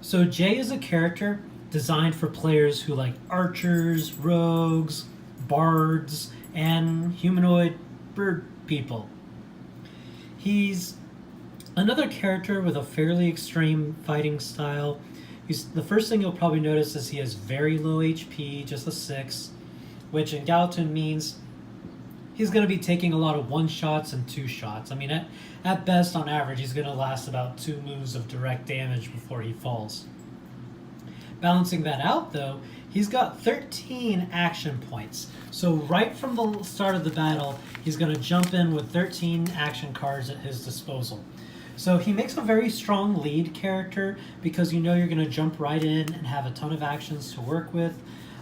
So Jay is a character designed for players who like archers, rogues, bards, and humanoid bird people. He's another character with a fairly extreme fighting style. The first thing you'll probably notice is he has very low HP, just a 6, which in Galatune means he's going to be taking a lot of one shots and two shots. I mean, at best, on average, he's going to last about 2 moves of direct damage before he falls. Balancing that out, though, he's got 13 action points. So right from the start of the battle, he's going to jump in with 13 action cards at his disposal. So he makes a very strong lead character because you know you're going to jump right in and have a ton of actions to work with.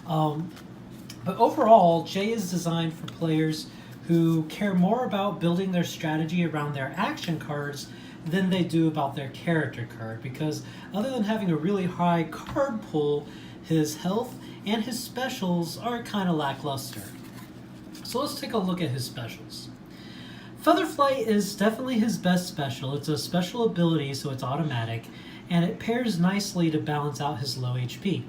But overall, Jay is designed for players who care more about building their strategy around their action cards than they do about their character card, because other than having a really high card pool, his health and his specials are kind of lackluster. So let's take a look at his specials. Featherflight is definitely his best special. It's a special ability, so it's automatic, and it pairs nicely to balance out his low HP.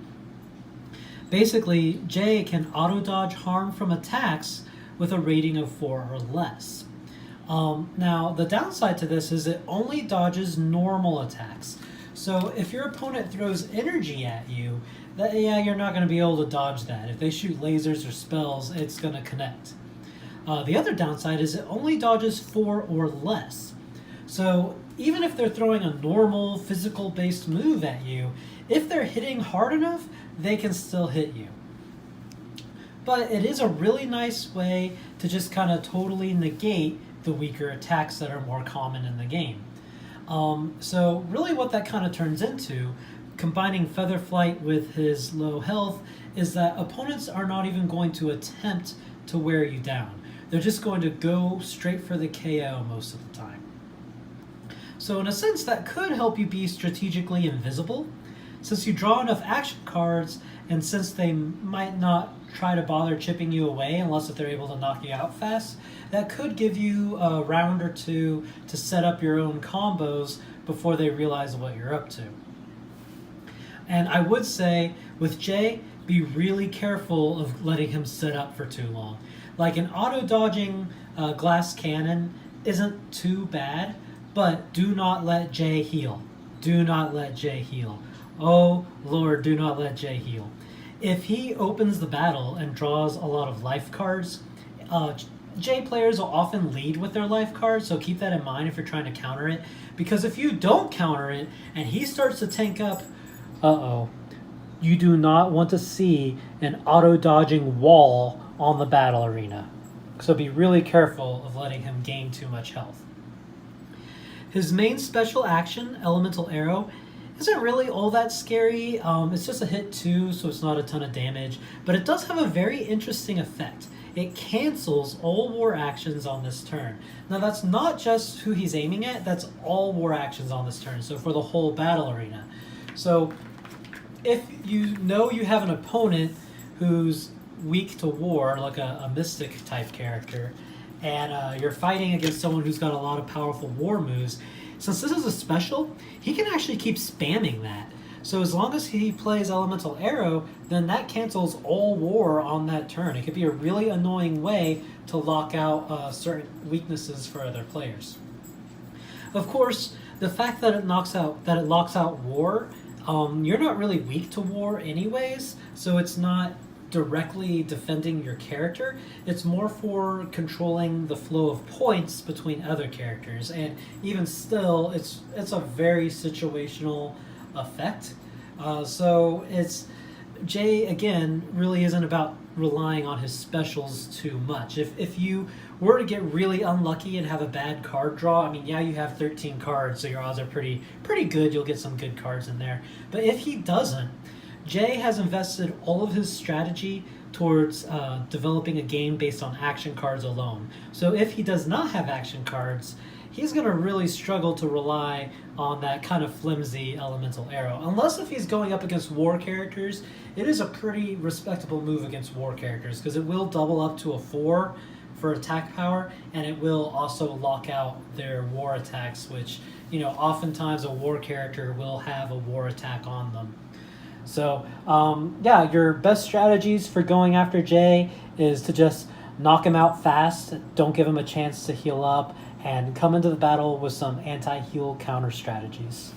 Basically, Jay can auto-dodge harm from attacks with a rating of 4 or less. Now, the downside to this is it only dodges normal attacks. So if your opponent throws energy at you, you're not going to be able to dodge that. If they shoot lasers or spells, it's going to connect. The other downside is it only dodges 4 or less. So even if they're throwing a normal physical-based move at you, if they're hitting hard enough, they can still hit you. But it is a really nice way to just kind of totally negate the weaker attacks that are more common in the game. So really what that kind of turns into, combining Featherflight with his low health, is that opponents are not even going to attempt to wear you down. They're just going to go straight for the KO most of the time. So in a sense, that could help you be strategically invisible. Since you draw enough action cards, and since they might not try to bother chipping you away unless if they're able to knock you out fast, that could give you a round or two to set up your own combos before they realize what you're up to. And I would say, with Jay, be really careful of letting him sit up for too long. Like an auto-dodging glass cannon isn't too bad, but do not let Jay heal. Do not let Jay heal. Oh, Lord, do not let Jay heal. If he opens the battle and draws a lot of life cards, Jay players will often lead with their life cards, so keep that in mind if you're trying to counter it. Because if you don't counter it and he starts to tank up, you do not want to see an auto-dodging wall on the battle arena. So be really careful of letting him gain too much health. His main special action, Elemental Arrow, isn't really all that scary. It's just a hit 2, so it's not a ton of damage, but it does have a very interesting effect. It cancels all war actions on this turn. Now that's not just who he's aiming at, that's all war actions on this turn, so for the whole battle arena. So if you know you have an opponent who's weak to war, like a mystic type character, and you're fighting against someone who's got a lot of powerful war moves, since this is a special, he can actually keep spamming that. So as long as he plays Elemental Arrow, then that cancels all war on that turn. It could be a really annoying way to lock out certain weaknesses for other players. Of course, the fact that it locks out war, you're not really weak to war anyways, so it's not directly defending your character. It's more for controlling the flow of points between other characters, and even still, it's a very situational effect. So Jay again really isn't about relying on his specials too much. If you were to get really unlucky and have a bad card draw, I mean, yeah, you have 13 cards, so your odds are pretty good. You'll get some good cards in there. But if he doesn't, Jay has invested all of his strategy towards developing a game based on action cards alone. So if he does not have action cards, he's going to really struggle to rely on that kind of flimsy Elemental Arrow. Unless if he's going up against war characters, it is a pretty respectable move against war characters because it will double up to a 4 for attack power, and it will also lock out their war attacks, which oftentimes a war character will have a war attack on them. So, your best strategies for going after Jay is to just knock him out fast, don't give him a chance to heal up, and come into the battle with some anti-heal counter strategies.